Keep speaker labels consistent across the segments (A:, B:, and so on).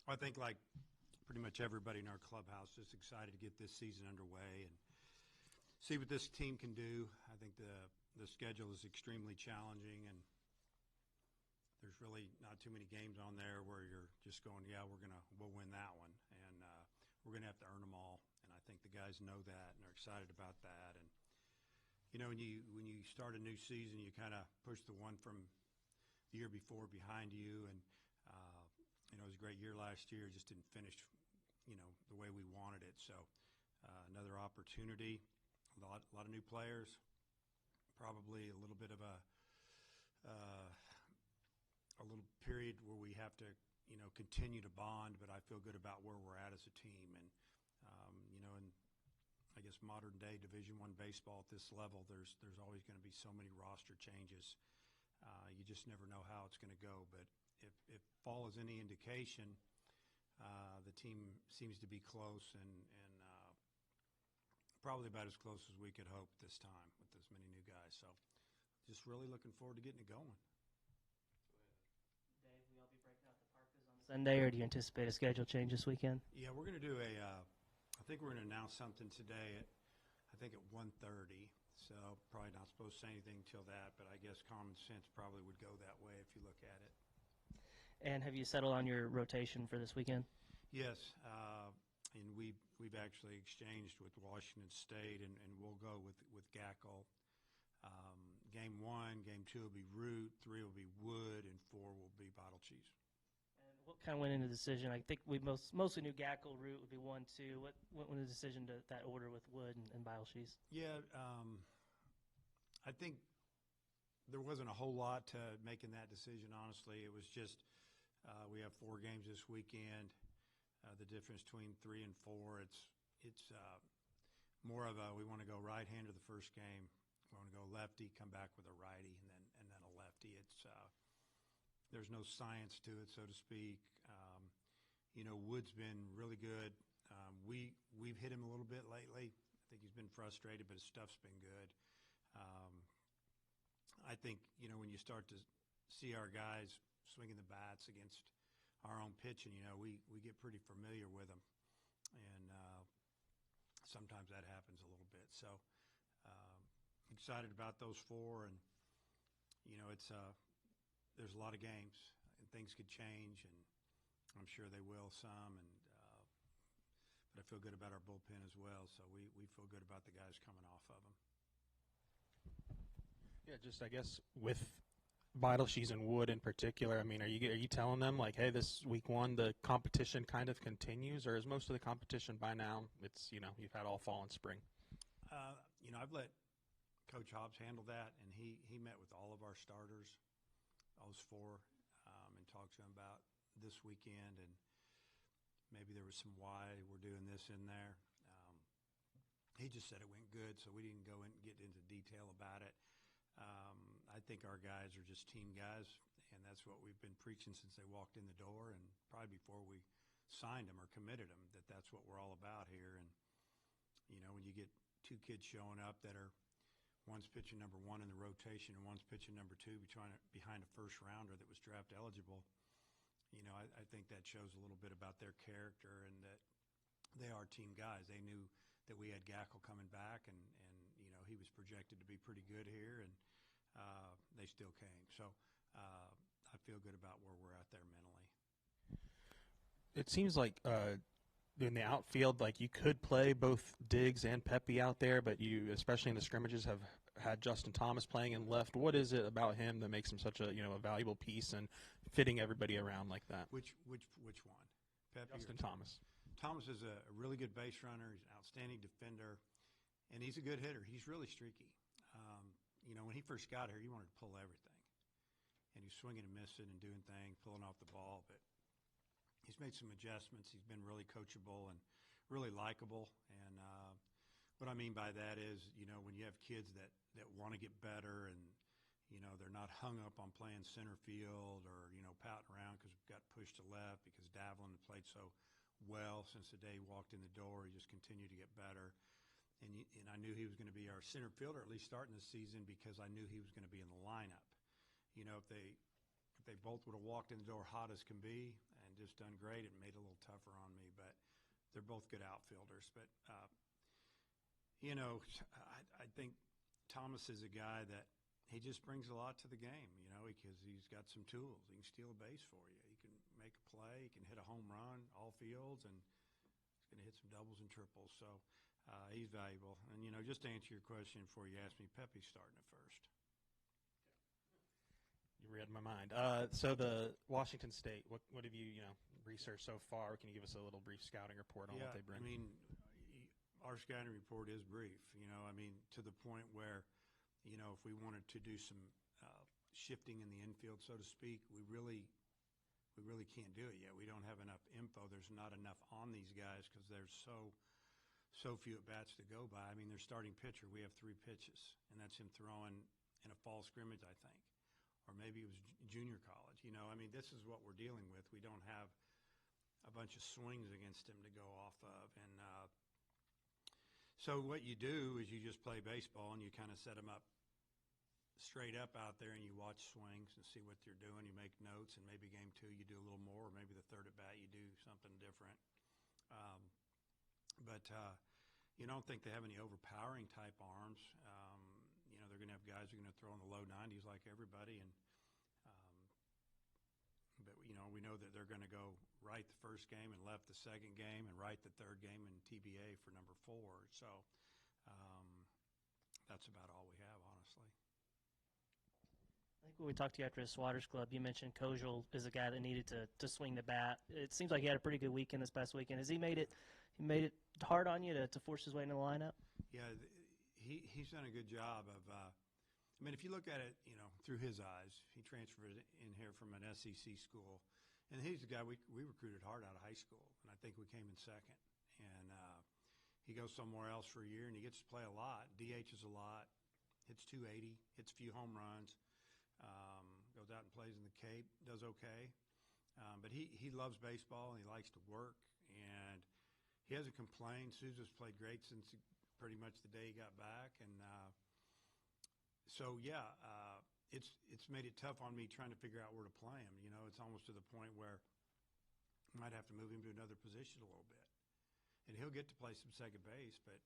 A: I think like pretty much everybody in our clubhouse is excited to get this season underway and see what this team can do. I think the schedule is extremely challenging, and there's really not too many games on there where you're just going, yeah, we'll win that one, and we're gonna have to earn them all. And I think the guys know that and are excited about that. And you know, when you start a new season, you kind of push the one from the year before behind you, and you know, it was a great year last year. Just didn't finish, you know, the way we wanted it. So another opportunity, a lot of new players, probably a little bit of a little period where we have to, you know, continue to bond. But I feel good about where we're at as a team, and you know, and I guess modern day Division I baseball at this level, there's always going to be so many roster changes. You just never know how it's going to go. But if fall is any indication, the team seems to be close, and probably about as close as we could hope this time with as many new guys. So just really looking forward to getting it going.
B: Dave, will y'all be breaking out the parkas on Sunday, or do you anticipate a schedule change this weekend?
A: Yeah, we're going to do I think we're going to announce something today at 1:30. So probably not supposed to say anything until that, but I guess common sense probably would go that way if you look at it.
B: And have you settled on your rotation for this weekend?
A: Yes, and we've actually exchanged with Washington State, and we'll go with Gackle. Game 1, game 2 will be Root, 3 will be Wood, and 4 will be Bottle Cheese.
B: And what kind of went into the decision? I think we mostly knew Gackle, Root would be 1, 2. What went into the decision to that order with Wood and Bottle Cheese?
A: Yeah, I think there wasn't a whole lot to making that decision, honestly. It was just we have 4 games this weekend. The difference between 3 and 4, it's more of a we want to go right-hander the first game. We want to go lefty, come back with a righty, and then a lefty. It's there's no science to it, so to speak. You know, Wood's been really good. We've hit him a little bit lately. I think he's been frustrated, but his stuff's been good. I think, you know, when you start to see our guys swinging the bats against our own pitching, you know, we get pretty familiar with them, and sometimes that happens a little bit. So excited about those 4, and you know, it's there's a lot of games, and things could change, and I'm sure they will some, and but I feel good about our bullpen as well. So we feel good about the guys coming off of them.
C: Yeah, just I guess with Bottle Cheese and Wood in particular, I mean, are you telling them like, hey, this week 1 the competition kind of continues, or is most of the competition by now it's, you know, you've had all fall and spring?
A: You know, I've let Coach Hobbs handle that, and he met with all of our starters, those 4, and talked to them about this weekend, and maybe there was some why we're doing this in there. He just said it went good, so we didn't go in and get into detail about it. I think our guys are just team guys, and that's what we've been preaching since they walked in the door, and probably before we signed them or committed them, that's what we're all about here. And you know, when you get 2 kids showing up that are one's pitching number 1 in the rotation and one's pitching number 2 behind a first rounder that was draft eligible, you know, I think that shows a little bit about their character, and that they are team guys. They knew that we had Gackle coming back, and you know, he was projected to be pretty good here, and they still came. So I feel good about where we're at there mentally.
C: It seems like in the outfield, like you could play both Diggs and Pepe out there, but you, especially in the scrimmages, have had Justin Thomas playing in left. What is it about him that makes him such a, you know, a valuable piece and fitting everybody around like that?
A: Which one? Pepe
C: Justin Thomas.
A: Thomas is a really good base runner. He's an outstanding defender, and he's a good hitter. He's really streaky. You know, when he first got here, he wanted to pull everything, and he's swinging and missing and doing things, pulling off the ball, but he's made some adjustments. He's been really coachable and really likable. And what I mean by that is, you know, when you have kids that want to get better, and, you know, they're not hung up on playing center field or, you know, pouting around because we got pushed to left because Davlin played so well since the day he walked in the door. He just continued to get better. And I knew he was going to be our center fielder, at least starting this season, because I knew he was going to be in the lineup. You know, if they both would have walked in the door hot as can be, and just done great. It made it a little tougher on me, but they're both good outfielders. But, I think Thomas is a guy that he just brings a lot to the game, because he's got some tools. He can steal a base for you. He can make a play. He can hit a home run, all fields, and he's going to hit some doubles and triples. So he's valuable. And, just to answer your question before you asked me, Pepe's starting at first.
C: You read my mind. So the Washington State, what have you researched so far? Can you give us a little brief scouting report on what they bring?
A: Our scouting report is brief. To the point where, if we wanted to do some shifting in the infield, so to speak, we really can't do it yet. We don't have enough info. There's not enough on these guys because there's so few at bats to go by. Their starting pitcher, we have 3 pitches, and that's him throwing in a fall scrimmage, I think. Or maybe it was junior college. This is what we're dealing with. We don't have a bunch of swings against him to go off of. And so what you do is you just play baseball and you kind of set them up straight up out there and you watch swings and see what they're doing. You make notes, and maybe game 2 you do a little more, or maybe the third at bat you do something different. But you don't think they have any overpowering type arms. They're going to have guys who are going to throw in the low 90s like everybody, but we know that they're going to go right the first game and left the second game and right the third game in TBA for number 4. So that's about all we have, honestly.
B: I think when we talked to you after the Swatters Club, you mentioned Kojal is a guy that needed to swing the bat. It seems like he had a pretty good weekend this past weekend. Has he made it hard on you to force his way into the lineup?
A: Yeah, he's done a good job of if you look at it, through his eyes, he transferred in here from an SEC school, and he's a guy we recruited hard out of high school, and I think we came in second. And he goes somewhere else for a year, and he gets to play a lot, DHs a lot, hits 280, hits a few home runs, goes out and plays in the Cape, does okay. But he loves baseball, and he likes to work, and he hasn't complained. Sousa's played great since pretty much the day he got back, and it's made it tough on me trying to figure out where to play him. It's almost to the point where I might have to move him to another position a little bit, and he'll get to play some second base, but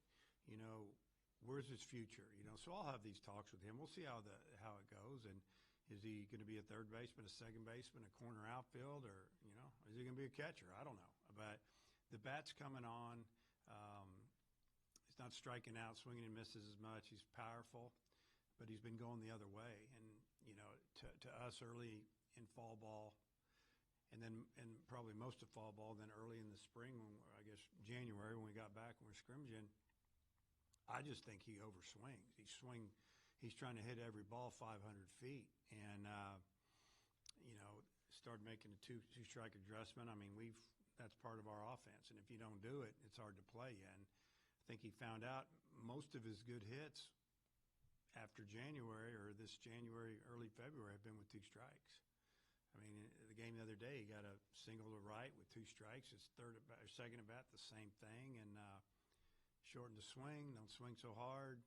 A: where's his future? So I'll have these talks with him. We'll see how it goes, and is he going to be a third baseman, a second baseman, a corner outfield, or is he going to be a catcher? I don't know, but the bat's coming on. He's not striking out, swinging and misses as much. He's powerful, but he's been going the other way. And to us early in fall ball, and probably most of fall ball, then early in the spring, I guess January when we got back and we're scrimmaging, I just think he overswings. He's trying to hit every ball 500 feet, and started making a two-strike adjustment. That's part of our offense, and if you don't do it, it's hard to play you. And I think he found out most of his good hits after January, or this January, early February, have been with 2 strikes. The game the other day, he got a single to right with 2 strikes. His second at bat, the same thing, and shorten the swing. Don't swing so hard.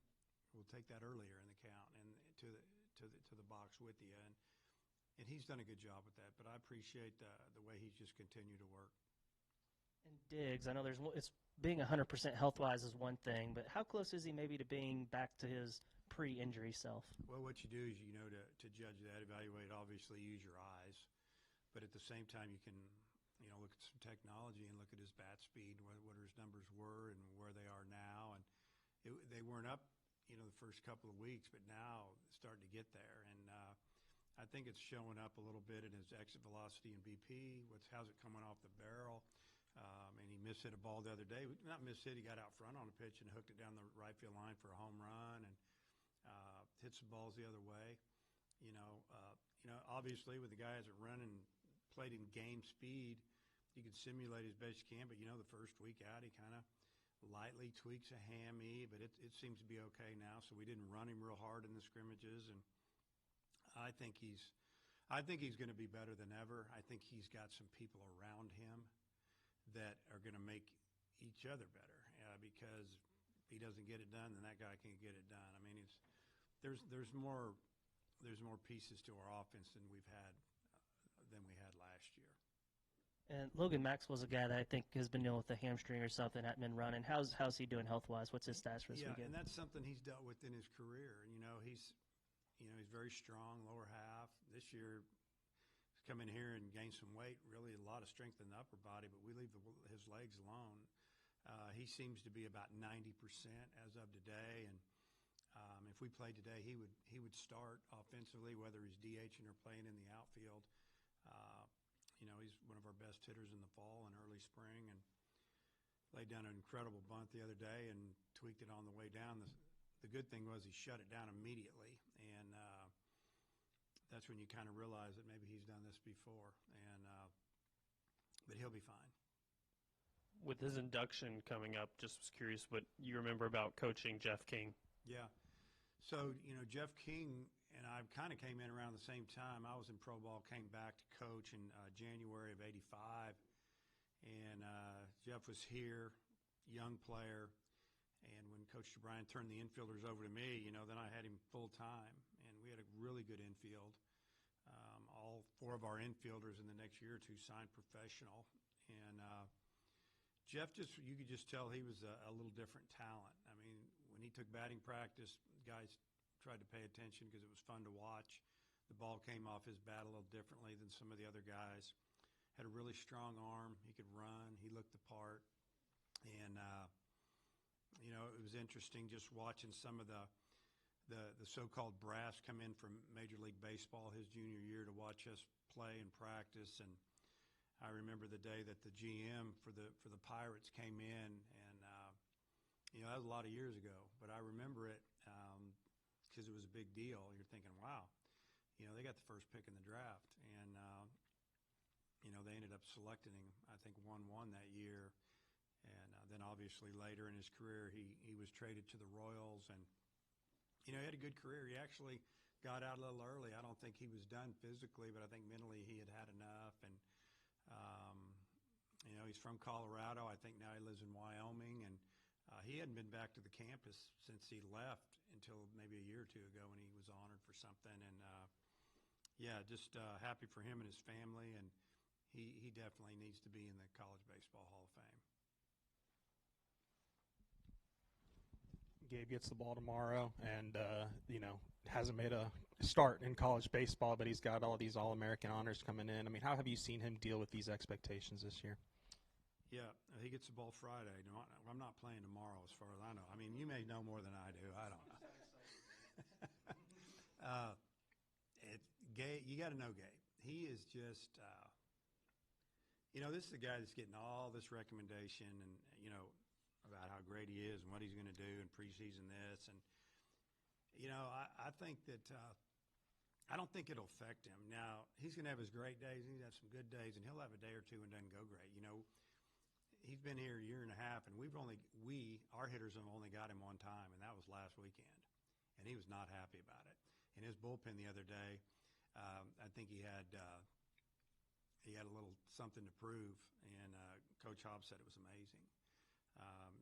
A: We'll take that earlier in the count and to the box with you, and he's done a good job with that. But I appreciate the way he's just continued to work.
B: And Diggs, I know it's being 100% health-wise is one thing, but how close is he maybe to being back to his pre-injury self?
A: Well, what you do is, to judge that, evaluate, obviously use your eyes, but at the same time you can, look at some technology and look at his bat speed, what his numbers were and where they are now. And they weren't up, the first couple of weeks, but now it's starting to get there. And I think it's showing up a little bit in his exit velocity and BP. How's it coming off the barrel? And he mishit a ball the other day. Not mishit, he got out front on a pitch and hooked it down the right field line for a home run, and hit some balls the other way. Obviously with the guys that run and played in game speed, you can simulate as best you can, but the first week out he kind of lightly tweaks a hammy, but it seems to be okay now. So we didn't run him real hard in the scrimmages, and I think he's going to be better than ever. I think he's got some people around him that are going to make each other better, because if he doesn't get it done, then that guy can't get it done. There's more pieces to our offense than we had last year.
B: And Logan Maxwell's a guy that I think has been dealing with a hamstring or something, hadn't been running. How's he doing health wise? What's his stats for this
A: Yeah,
B: weekend?
A: and that's something he's dealt with in his career. He's very strong, lower half. This year, he's come in here and gained some weight, really a lot of strength in the upper body, but we leave his legs alone. He seems to be about 90% as of today, and if we played today, he would start offensively, whether he's DHing or playing in the outfield. Uh, he's one of our best hitters in the fall and early spring, and laid down an incredible bunt the other day and tweaked it on the way down. The good thing was he shut it down immediately, and that's when you kind of realize that maybe he's done this before. But he'll be fine.
D: With his induction coming up, just was curious what you remember about coaching Jeff King.
A: Yeah. So, Jeff King and I kind of came in around the same time. I was in pro ball, came back to coach in January of '85. And Jeff was here, young player. And when Coach O'Brien turned the infielders over to me, then I had him full time. And we had a really good infield. All four of our infielders in the next year or two signed professional. And Jeff, you could just tell he was a little different talent. I mean, when he took batting practice, guys tried to pay attention because it was fun to watch. The ball came off his bat a little differently than some of the other guys. Had a really strong arm. He could run. He looked the part. And, it was interesting just watching some of the so-called brass come in from Major League Baseball his junior year to watch us play and practice. And I remember the day that the GM for the Pirates came in, and that was a lot of years ago. But I remember it because it was a big deal. You're thinking, wow, they got the first pick in the draft, and they ended up selecting him, I think, 1-1 that year. And then obviously later in his career, he was traded to the Royals, and he had a good career. He actually got out a little early. I don't think he was done physically, but I think mentally he had enough. And he's from Colorado. I think now he lives in Wyoming, and he hadn't been back to the campus since he left until maybe a year or two ago when he was honored for something. And just happy for him and his family, and he definitely needs to be in the College Baseball Hall of Fame.
C: Gabe gets the ball tomorrow, and hasn't made a start in college baseball, but he's got all these All-American honors coming in. I mean, how have you seen him deal with these expectations this year?
A: Yeah, he gets the ball Friday. No, I'm not playing tomorrow, as far as I know. I mean, you may know more than I do. I don't know. Gabe, you got to know Gabe. He is just, this is the guy that's getting all this recommendation and about how great he is and what he's going to do in preseason this. And, I think that I don't think it'll affect him. Now, he's going to have his great days, and he's going to have some good days, and he'll have a day or two and doesn't go great. He's been here a year and a half, and our hitters have only got him one time, and that was last weekend. And he was not happy about it. In his bullpen the other day, I think he had a little something to prove, and Coach Hobbs said it was amazing.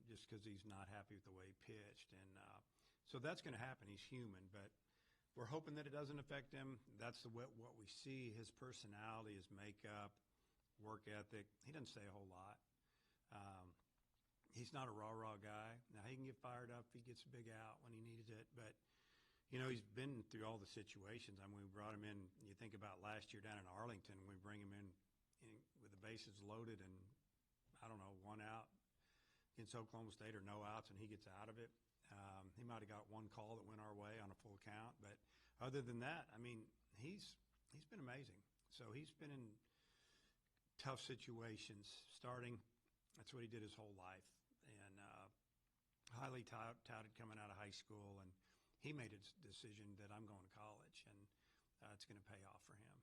A: Just because he's not happy with the way he pitched. And so that's going to happen. He's human. But we're hoping that it doesn't affect him. That's what we see, his personality, his makeup, work ethic. He doesn't say a whole lot. He's not a rah-rah guy. Now, he can get fired up if he gets a big out when he needs it. But, he's been through all the situations. I mean, we brought him in. You think about last year down in Arlington, we bring him in with the bases loaded and, I don't know, one out against Oklahoma State or no outs, and he gets out of it. He might have got one call that went our way on a full count. But other than that, I mean, he's been amazing. So he's been in tough situations starting. That's what he did his whole life. And highly touted coming out of high school. And he made a decision that I'm going to college, and it's going to pay off for him.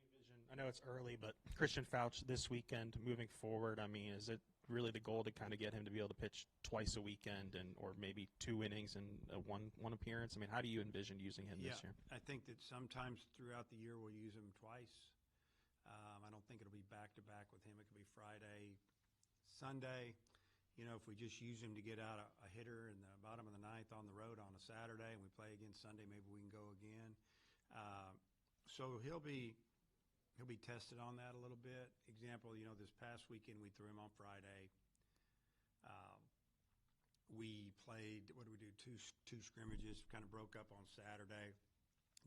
C: How do you envision? I know it's early, but Christian Fouch this weekend moving forward, I mean, is it really the goal to kind of get him to be able to pitch twice a weekend or maybe 2 innings and one appearance? I mean, how do you envision using him this year?
A: I think that sometimes throughout the year we'll use him twice. I don't think it'll be back-to-back with him. It could be Friday, Sunday. If we just use him to get out a hitter in the bottom of the ninth on the road on a Saturday and we play again Sunday, maybe we can go again. So he'll be he'll be tested on that a little bit. Example, this past weekend we threw him on Friday. We played, what did we do, two scrimmages, kind of broke up on Saturday.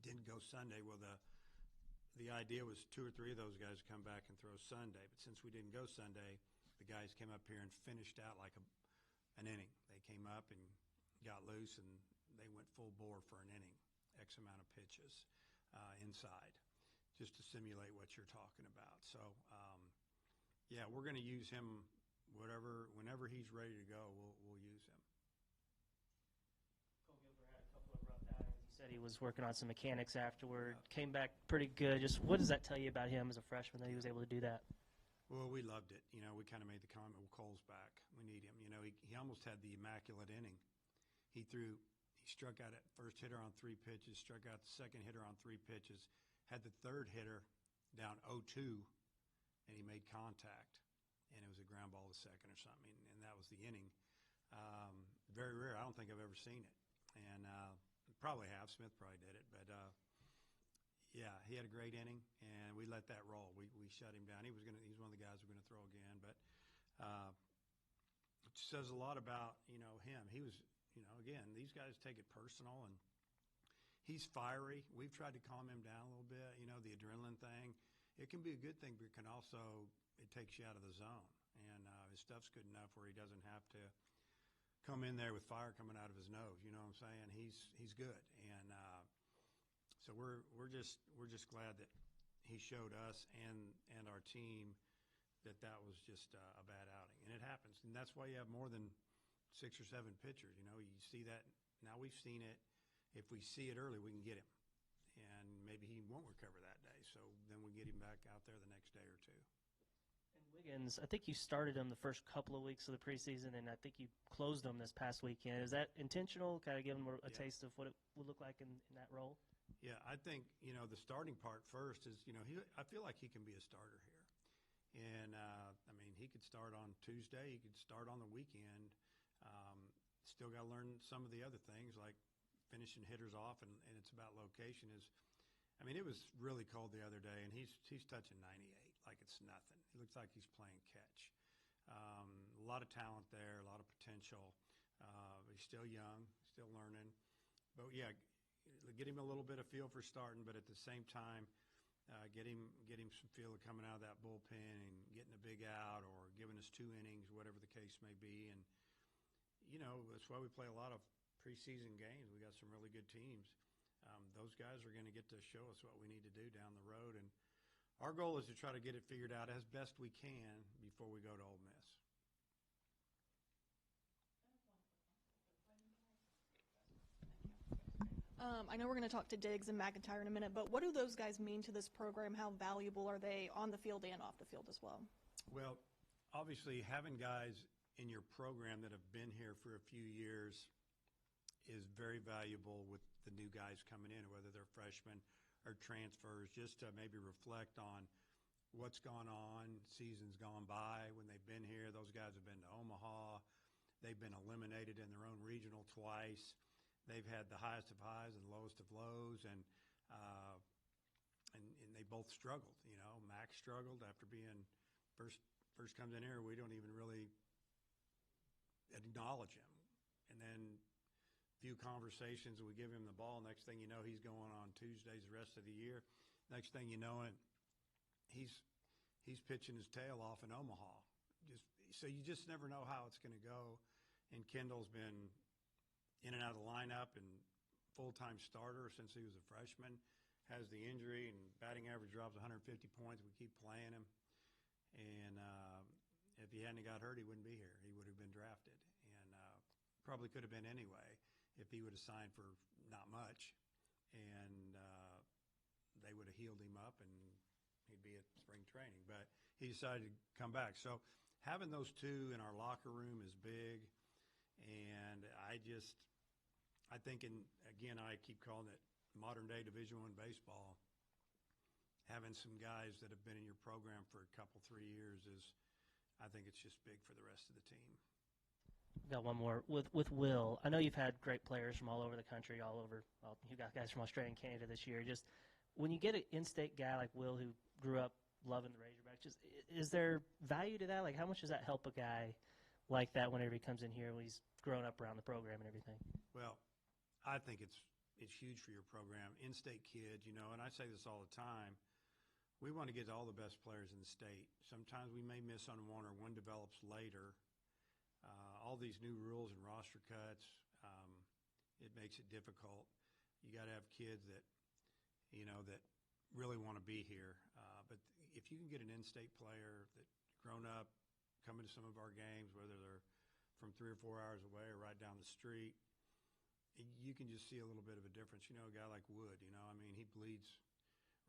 A: Didn't go Sunday. Well, the idea was 2 or 3 of those guys come back and throw Sunday. But since we didn't go Sunday, the guys came up here and finished out like an inning. They came up and got loose, and they went full bore for an inning, X amount of pitches inside, just to simulate what you're talking about. So, yeah, we're going to use him whenever he's ready to go, we'll use him.
B: Cole Gilbert had a couple of rough outings. He said he was working on some mechanics afterward, came back pretty good. Just what does that tell you about him as a freshman that he was able to do that?
A: Well, we loved it. We kind of made the comment, well, Cole's back. We need him. He almost had the immaculate inning. He struck out at first hitter on 3 pitches, struck out the second hitter on 3 pitches, had the third hitter down 0-2, and he made contact. And it was a ground ball to second or something, and that was the inning. Very rare. I don't think I've ever seen it. And probably have. Smith probably did it. But, yeah, he had a great inning, and we let that roll. We shut him down. He's one of the guys we're going to throw again. But it says a lot about, him. He was, again, these guys take it personal, and he's fiery. We've tried to calm him down a little bit. The adrenaline thing. It can be a good thing, but it can also it takes you out of the zone. And his stuff's good enough where he doesn't have to come in there with fire coming out of his nose. You know what I'm saying? He's good. And so we're just glad that he showed us and our team that was just a bad outing. And it happens. And that's why you have more than 6 or 7 pitchers. You see that. Now we've seen it. If we see it early, we can get him. And maybe he won't recover that day. So then we get him back out there the next day or two.
B: Wiggins, I think you started him the first couple of weeks of the preseason, and I think you closed him this past weekend. Is that intentional, kind of give him a taste of what it would look like in that role?
A: Yeah, I think, the starting part first is, I feel like he can be a starter here. And, he could start on Tuesday. He could start on the weekend. Still got to learn some of the other things, like finishing hitters off, and it's about location. It was really cold the other day, and he's touching 98 like it's nothing. He looks like he's playing catch. A lot of talent there, a lot of potential. He's still young, still learning. But, yeah, get him a little bit of feel for starting, but at the same time, get him some feel of coming out of that bullpen and getting a big out or giving us 2 innings, whatever the case may be. And, that's why we play a lot of preseason games. We got some really good teams. Those guys are going to get to show us what we need to do down the road. And our goal is to try to get it figured out as best we can before we go to Ole Miss.
E: I know we're going to talk to Diggs and McIntyre in a minute, but what do those guys mean to this program? How valuable are they on the field and off the field as well?
A: Well, obviously having guys in your program that have been here for a few years is very valuable with the new guys coming in, whether they're freshmen or transfers, just to maybe reflect on what's gone on, seasons gone by when they've been here. Those guys have been to Omaha. They've been eliminated in their own regional twice. They've had the highest of highs and lowest of lows, and they both struggled. Max struggled after being first comes in here. We don't even really acknowledge him, and then few conversations, we give him the ball. Next thing you know, he's going on Tuesdays the rest of the year. Next thing you know, he's pitching his tail off in Omaha. So you just never know how it's going to go. And Kendall's been in and out of the lineup and full-time starter since he was a freshman. Has the injury, and batting average drops 150 points. We keep playing him. And if he hadn't got hurt, he wouldn't be here. He would have been drafted, and probably could have been anyway if he would have signed for not much, and they would have healed him up and he'd be at spring training. But he decided to come back. So having those two in our locker room is big, and I think, again, I keep calling it modern-day Division I baseball. Having some guys that have been in your program for a couple, 3 years I think it's just big for the rest of the team.
B: Got one more with Will. I know you've had great players from all over the country, you got guys from Australia and Canada this year. Just when you get an in-state guy like Will who grew up loving the Razorbacks. Just, is there value to that? Like, how much does that help a guy like that whenever he comes in here when he's grown up around the program and everything?
A: Well, I think it's huge for your program. In-state kids, and I say this all the time, we want to get all the best players in the state. Sometimes we may miss on one or one develops later. All these new rules and roster cuts, it makes it difficult. You got to have kids that, that really want to be here. But if you can get an in-state player that grown up, coming to some of our games, whether they're from 3 or 4 hours away or right down the street, you can just see a little bit of a difference. A guy like Wood, he bleeds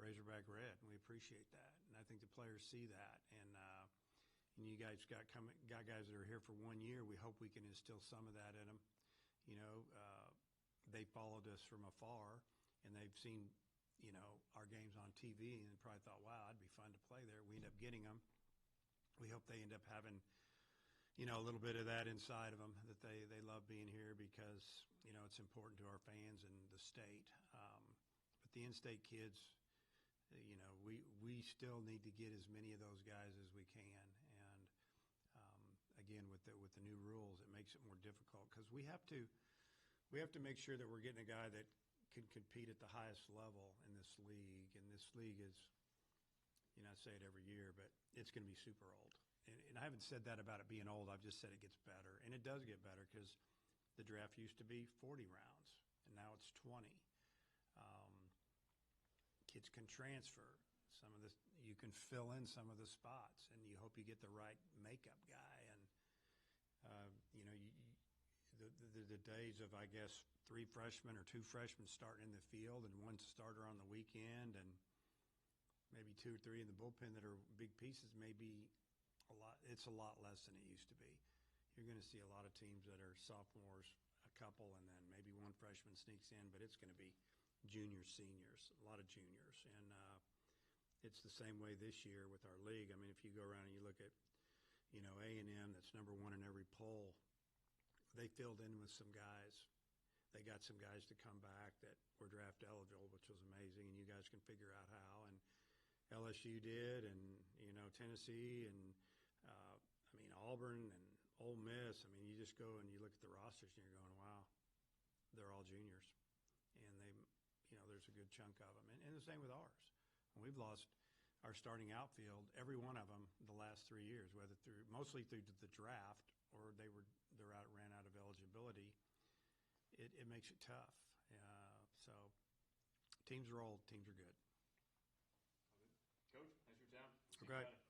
A: Razorback red, and we appreciate that. And I think the players see that. And you guys got guys that are here for 1 year. We hope we can instill some of that in them. They followed us from afar, and they've seen, our games on TV, and probably thought, wow, it'd be fun to play there. We end up getting them. We hope they end up having, a little bit of that inside of them, that they love being here because, it's important to our fans and the state. But the in-state kids, we still need to get as many of those guys as we can. And again, with the new rules, it makes it more difficult because we have to make sure that we're getting a guy that can compete at the highest level in this league. And this league is, I say it every year, but it's going to be super old. And I haven't said that about it being old. I've just said it gets better. And it does get better because the draft used to be 40 rounds, and now it's 20. Kids can transfer. Some of this, you can fill in some of the spots, and you hope you get the right makeup guy. And, the days of, I guess, 3 freshmen or 2 freshmen starting in the field and 1 starter on the weekend and maybe 2 or 3 in the bullpen that are big pieces may be it's a lot less than it used to be. You're going to see a lot of teams that are sophomores, a couple, and then maybe 1 freshman sneaks in, but it's going to be juniors, seniors, a lot of juniors. And it's the same way this year with our league. I mean, if you go around and you look at, A&M, that's number 1 in every poll, they filled in with some guys. They got some guys to come back that were draft eligible, which was amazing, and you guys can figure out how. And LSU did, and, Tennessee, and, Auburn and Ole Miss. I mean, you just go and you look at the rosters and you're going, wow, they're all juniors. And there's a good chunk of them. And the same with ours. And we've lost our starting outfield, every one of them, the last 3 years, mostly through the draft or ran out of eligibility. It makes it tough. So teams are old, teams are good.
F: Coach, thanks for your time.
A: Okay.